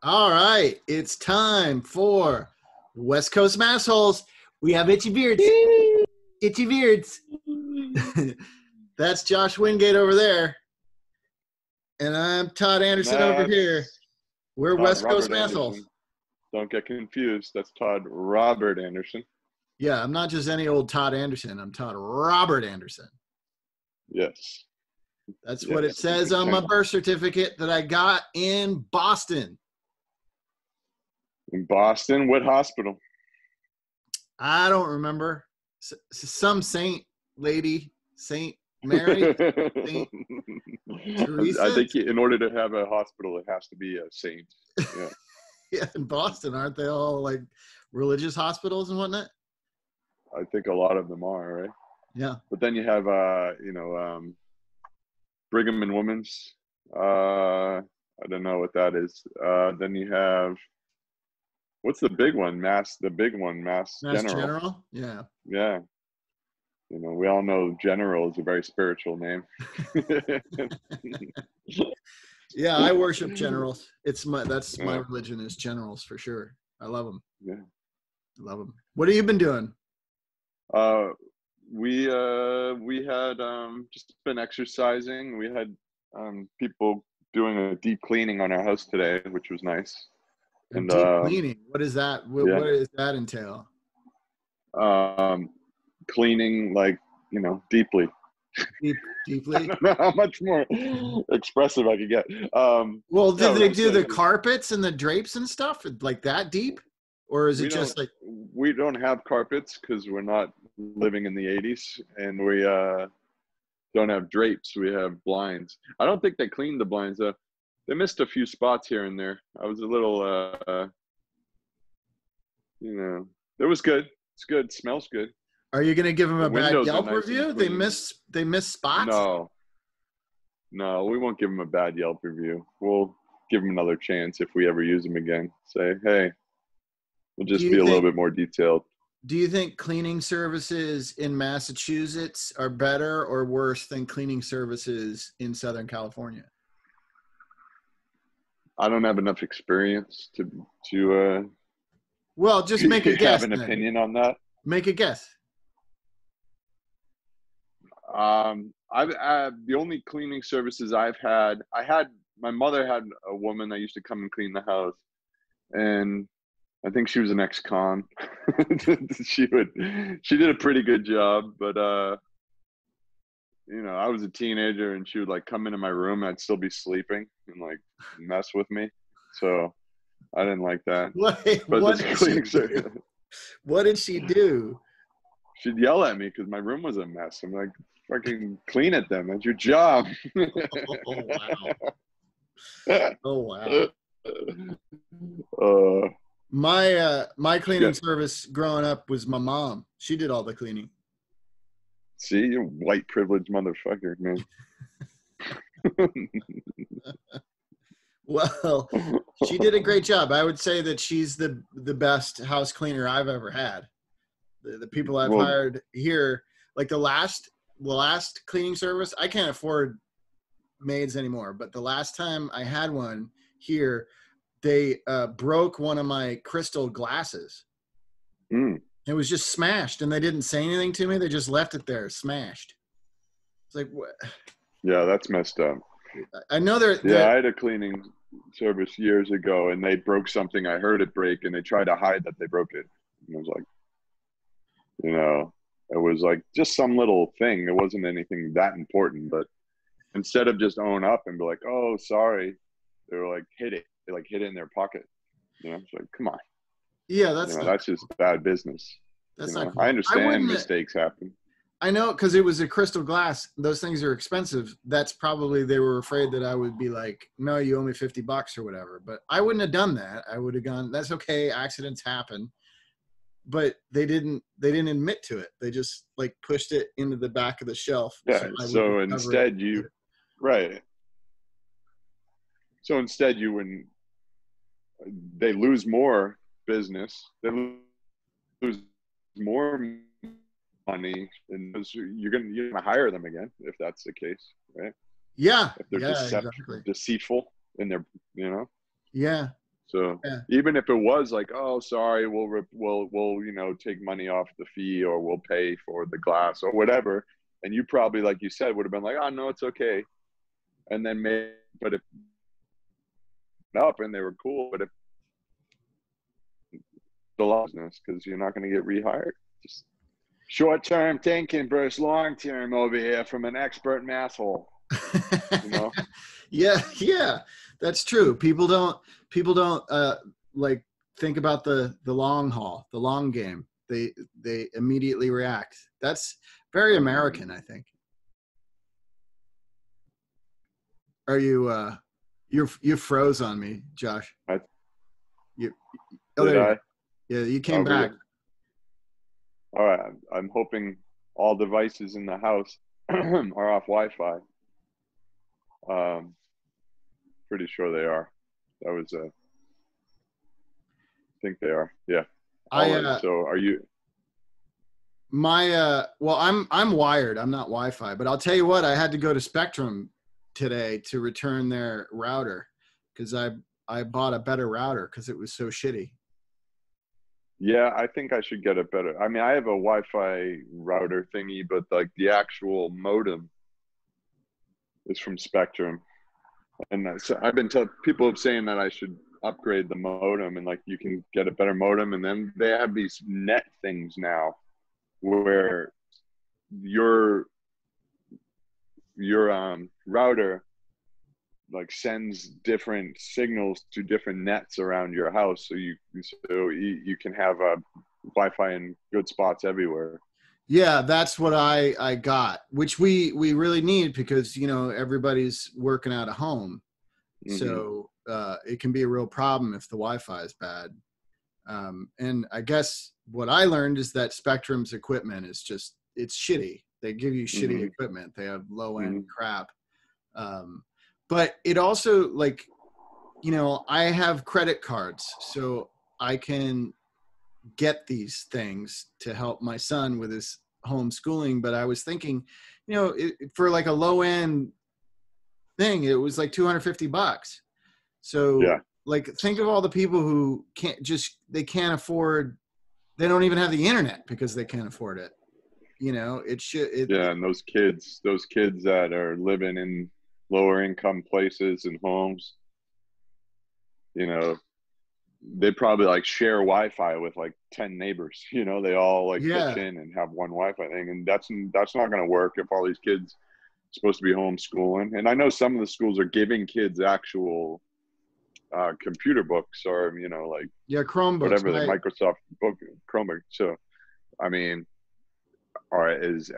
All right, it's time for West Coast Massholes. We have itchy beards. Itchy beards. That's Josh Wingate over there. And I'm Todd Anderson over here. We're Todd West Coast Robert Massholes. Anderson. Don't get confused. That's Todd Robert Anderson. Yeah, I'm not just any old Todd Anderson. I'm Todd Robert Anderson. Yes. That's what it says on my birth certificate that I got in Boston. In Boston? What hospital? I don't remember. Some saint lady, Saint Mary, Saint Teresa. I think in order to have a hospital, it has to be a saint. Yeah. Yeah, in Boston, aren't they all like religious hospitals and whatnot? I think a lot of them are, right? Yeah. But then you have, Brigham and Women's. I don't know what that is. Then you have, what's the big one? Mass General. Yeah. Yeah. You know, we all know General is a very spiritual name. Yeah, I worship generals. That's my religion is generals for sure. I love them. Yeah. I love them. What have you been doing? We had just been exercising. We had people doing a deep cleaning on our house today, which was nice. And deep cleaning. What is that? What does that entail? Cleaning, like, deeply. Deeply. I don't know how much more expressive I could get. Well, did they do the carpets and the drapes and stuff like that deep? Or is it just like... We don't have carpets because we're not living in the 80s, and we don't have drapes. We have blinds. I don't think they cleaned the blinds, though. They missed a few spots here and there. I was a little, it was good. It's good. It smells good. Are you going to give them a bad Yelp review? They missed spots? No, we won't give them a bad Yelp review. We'll give them another chance if we ever use them again. Say, hey, we'll just be a little bit more detailed. Do you think cleaning services in Massachusetts are better or worse than cleaning services in Southern California? I don't have enough experience to well, just make a guess. Have an opinion on that. Make a guess. The only cleaning services I've had, my mother had a woman that used to come and clean the house, and I think she was an ex-con. She did a pretty good job, but I was a teenager, and she would like come into my room, and I'd still be sleeping and like mess with me. So I didn't like that. What did she do? She'd yell at me because my room was a mess. I'm like, fucking clean it then. That's your job. Oh wow. My cleaning service growing up was my mom. She did all the cleaning. See, you white privileged motherfucker, man. Well, she did a great job. I would say that she's the best house cleaner I've ever had. The people I've hired here, like the last cleaning service, I can't afford maids anymore. But the last time I had one here, they broke one of my crystal glasses. It was just smashed, and they didn't say anything to me. They just left it there, smashed. It's like, what? Yeah, that's messed up. I know they're I had a cleaning service years ago, and they broke something. I heard it break, and they tried to hide that they broke it. And I was like, it was like just some little thing. It wasn't anything that important, but instead of just own up and be like, oh, sorry, they were like, hid it. They like hid it in their pocket. It's like, come on. Yeah, that's just bad business. That's not cool. I understand mistakes happen. I know, because it was a crystal glass. Those things are expensive. That's probably, they were afraid that I would be like, no, you owe me $50 or whatever. But I wouldn't have done that. I would have gone, that's okay. Accidents happen. But they didn't admit to it. They just like pushed it into the back of the shelf. Yeah. So instead you wouldn't, they lose more business. They lose more money, and you're gonna hire them again if that's the case, right? Yeah. If they're deceitful in their, Yeah. So Yeah. even if it was like, oh, sorry, we'll take money off the fee, or we'll pay for the glass or whatever, and you probably, like you said, would have been like, oh no, it's okay. And then maybe, but if up and they were cool, but if the business, because you're not going to get rehired. Just short-term thinking versus long-term over here from an expert masshole. You know? Yeah, that's true. People don't like think about the long haul, the long game. They immediately react. That's very American, I think. Are you you froze on me, Josh? You oh, Did there you I? go. Yeah, you came back. All right. I'm hoping all devices in the house are off Wi-Fi. Pretty sure they are. That was I think they are. Yeah. So are you? Well, I'm wired. I'm not Wi-Fi, but I'll tell you what, I had to go to Spectrum today to return their router because I bought a better router because it was so shitty. Yeah, I think I should get a better. I mean, I have a Wi-Fi router thingy, but like the actual modem is from Spectrum, and so I've been told, people have saying that I should upgrade the modem, and like you can get a better modem, and then they have these net things now where your router like sends different signals to different nets around your house, so you can have Wi-Fi in good spots everywhere. Yeah, that's what I got, which we really need because everybody's working out of home, so it can be a real problem if the Wi-Fi is bad. And I guess what I learned is that Spectrum's equipment is it's shitty. They give you shitty equipment. They have low end crap. But it also I have credit cards, so I can get these things to help my son with his homeschooling. But I was thinking, for like a low end thing, it was like $250. So yeah. Like, think of all the people who they can't afford, they don't even have the internet because they can't afford it. And those kids that are living in lower income places and homes, they probably like share Wi-Fi with like 10 neighbors. They all like pitch in and have one Wi-Fi thing, and that's not going to work if all these kids are supposed to be homeschooling. And I know some of the schools are giving kids actual computer books, or Chromebooks, whatever the Microsoft book Chromebook. So, I mean, all right, is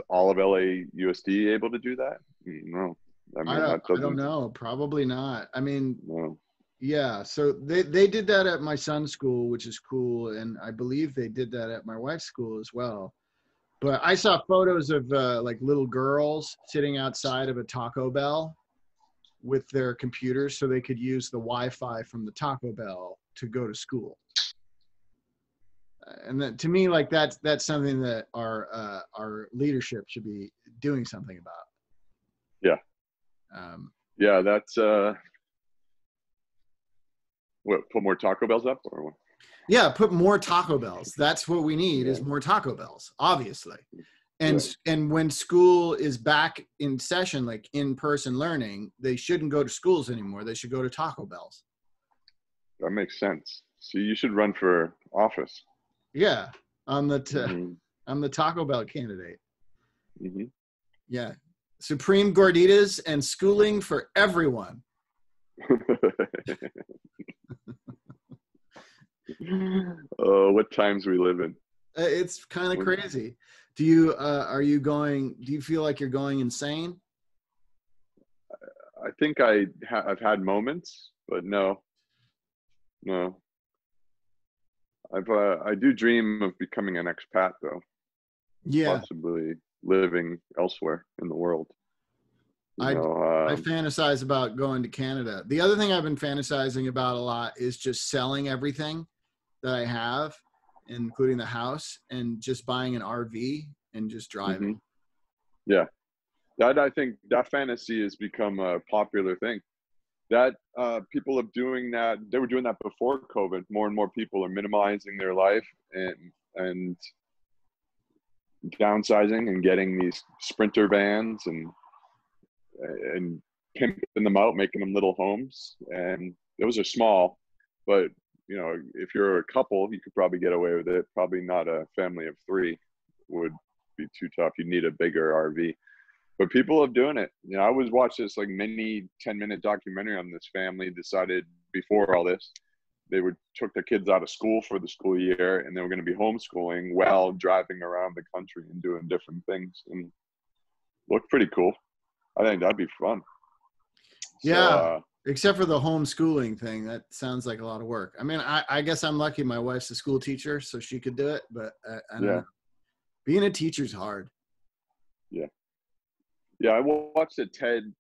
all of LAUSD able to do that? No, I mean I don't know. Probably not. I mean, no. Yeah, so they did that at my son's school, which is cool, and I believe they did that at my wife's school as well. But I saw photos of like little girls sitting outside of a Taco Bell with their computers so they could use the Wi-Fi from the Taco Bell to go to school. And that, to me, like that's something that our leadership should be doing something about. Yeah. That's what, put more Taco Bells up, or what? Yeah, put more Taco Bells. That's what we need is more Taco Bells, obviously. And when school is back in session, like in-person learning, they shouldn't go to schools anymore. They should go to Taco Bells. That makes sense. So you should run for office. Yeah, I'm the Taco Bell candidate. Yeah, Supreme Gorditas and schooling for everyone. Oh, what times we live in. It's kind of crazy. Do you feel like you're going insane? I think I've had moments, but no. I do dream of becoming an expat, though. Yeah, possibly living elsewhere in the world. I fantasize about going to Canada. The other thing I've been fantasizing about a lot is just selling everything that I have, including the house, and just buying an RV and just driving. Yeah. I think that fantasy has become a popular thing. that people are doing that. They were doing that before COVID. More and more people are minimizing their life and downsizing and getting these sprinter vans and pimping them out, making them little homes. And those are small, but you know, if you're a couple, you could probably get away with it. Probably not a family of three would be too tough. You'd need a bigger RV. But people are doing it. You know, I was watching this like mini 10-minute documentary on this family. Decided before all this, they took their kids out of school for the school year, and they were going to be homeschooling while driving around the country and doing different things, and looked pretty cool. I think that'd be fun. Yeah, except for the homeschooling thing. That sounds like a lot of work. I mean, I guess I'm lucky. My wife's a school teacher, so she could do it. But I don't know. Being a teacher's hard. Yeah. Yeah, I watched a kid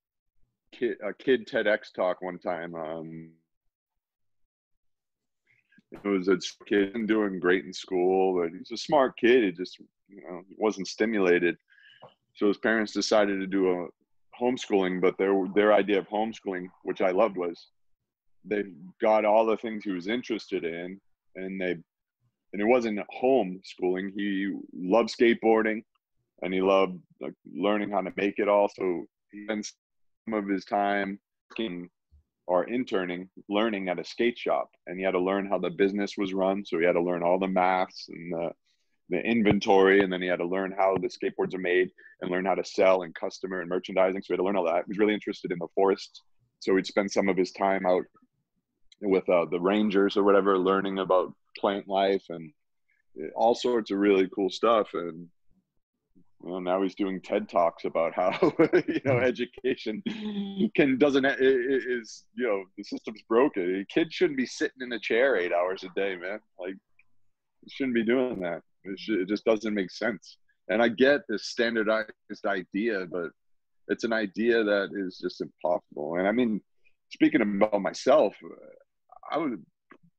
TEDx talk one time. It was a kid doing great in school, but he's a smart kid. He just, you know, wasn't stimulated. So his parents decided to do a homeschooling, but their idea of homeschooling, which I loved, was they got all the things he was interested in, and it wasn't homeschooling. He loved skateboarding, and he loved like learning how to make it all. So he spent some of his time working or interning, learning at a skate shop, and he had to learn how the business was run. So he had to learn all the maths and the inventory, and then he had to learn how the skateboards are made and learn how to sell and customer and merchandising. So he had to learn all that. He was really interested in the forest. So he'd spend some of his time out with the rangers or whatever, learning about plant life and all sorts of really cool stuff. And well, now he's doing TED Talks about how you know education is you know the system's broken. Kids shouldn't be sitting in a chair 8 hours a day, man. Like, you shouldn't be doing that. It just doesn't make sense. And I get this standardized idea, but it's an idea that is just impossible. And I mean, speaking about myself, I was an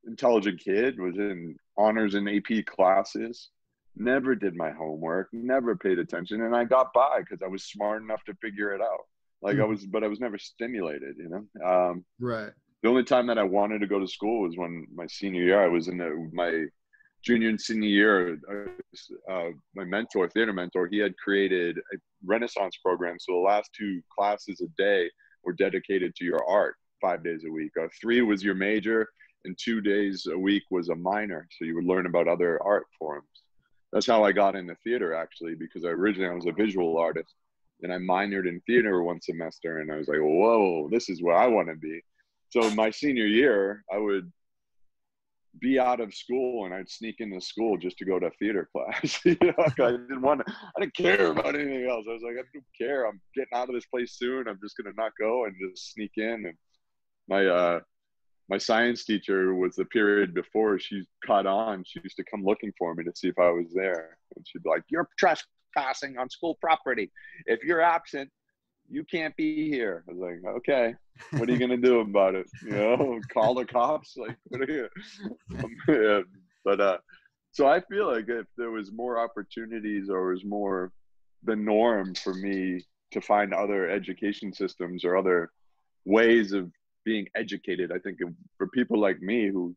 intelligent kid, was in honors and AP classes, never did my homework, never paid attention, and I got by because I was smart enough to figure it out. Like but I was never stimulated, you know? Right. The only time that I wanted to go to school was when my senior year. I was in my junior and senior year. My theater mentor, he had created a Renaissance program. So the last 2 classes a day were dedicated to your art, 5 days a week. 3 was your major, and 2 days a week was a minor. So you would learn about other art forms. That's how I got into theater, actually, because originally I was a visual artist, and I minored in theater one semester, and I was like, whoa, this is where I want to be. So my senior year, I would be out of school and I'd sneak into school just to go to theater class. You know, I didn't care about anything else. I was like, I don't care. I'm getting out of this place soon. I'm just going to not go and just sneak in. And my science teacher was the period before she caught on. She used to come looking for me to see if I was there. And she'd be like, you're trespassing on school property. If you're absent, you can't be here. I was like, okay, what are you going to do about it? You know, call the cops? Like, what are you? Yeah. But so I feel like if there was more opportunities or was more the norm for me to find other education systems or other ways of being educated, I think for people like me who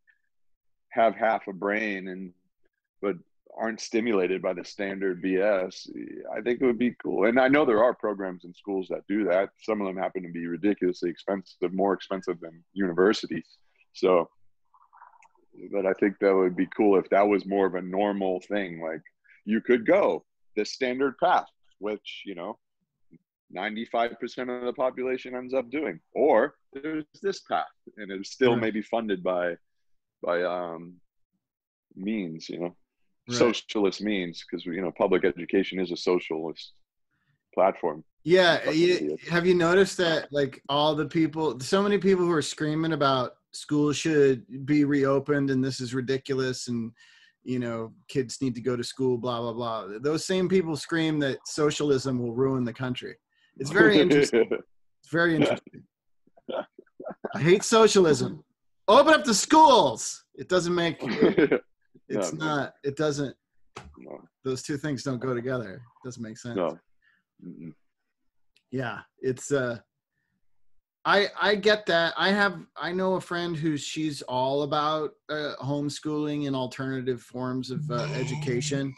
have half a brain but aren't stimulated by the standard BS, I think it would be cool. And I know there are programs in schools that do that. Some of them happen to be ridiculously expensive, more expensive than universities. So, but I think that would be cool if that was more of a normal thing. Like, you could go the standard path, which, you know, 95% of the population ends up doing, or there's this path, and it's still maybe funded by means, you know, socialist means, because, you know, public education is a socialist platform. Yeah. Have you noticed that, like, so many people who are screaming about schools should be reopened and this is ridiculous and, you know, kids need to go to school, blah, blah, blah. Those same people scream that socialism will ruin the country. It's very interesting. It's very interesting. I hate socialism. Open up the schools. It doesn't make it doesn't. No. Those two things don't go together. It doesn't make sense. No. Yeah, it's I get that. I know a friend she's all about homeschooling and alternative forms of education,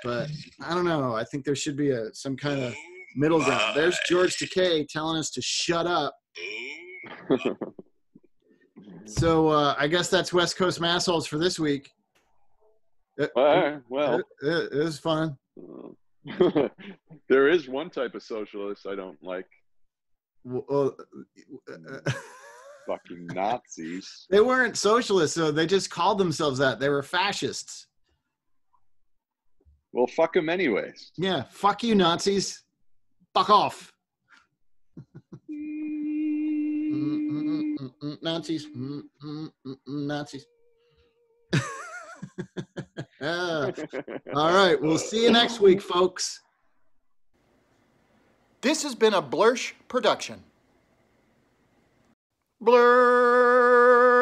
but I don't know. I think there should be some kind of middle ground. There's George Takei telling us to shut up. So I guess that's West Coast Massholes for this week. All right, well, it was fun. There is one type of socialist I don't like. Fucking Nazis. They weren't socialists, so they just called themselves that. They were fascists. Well, fuck them anyways. Yeah, fuck you, Nazis. Fuck off. Nazis. Nazis. All right, we'll see you next week, folks. This has been a Blursh production. Blur.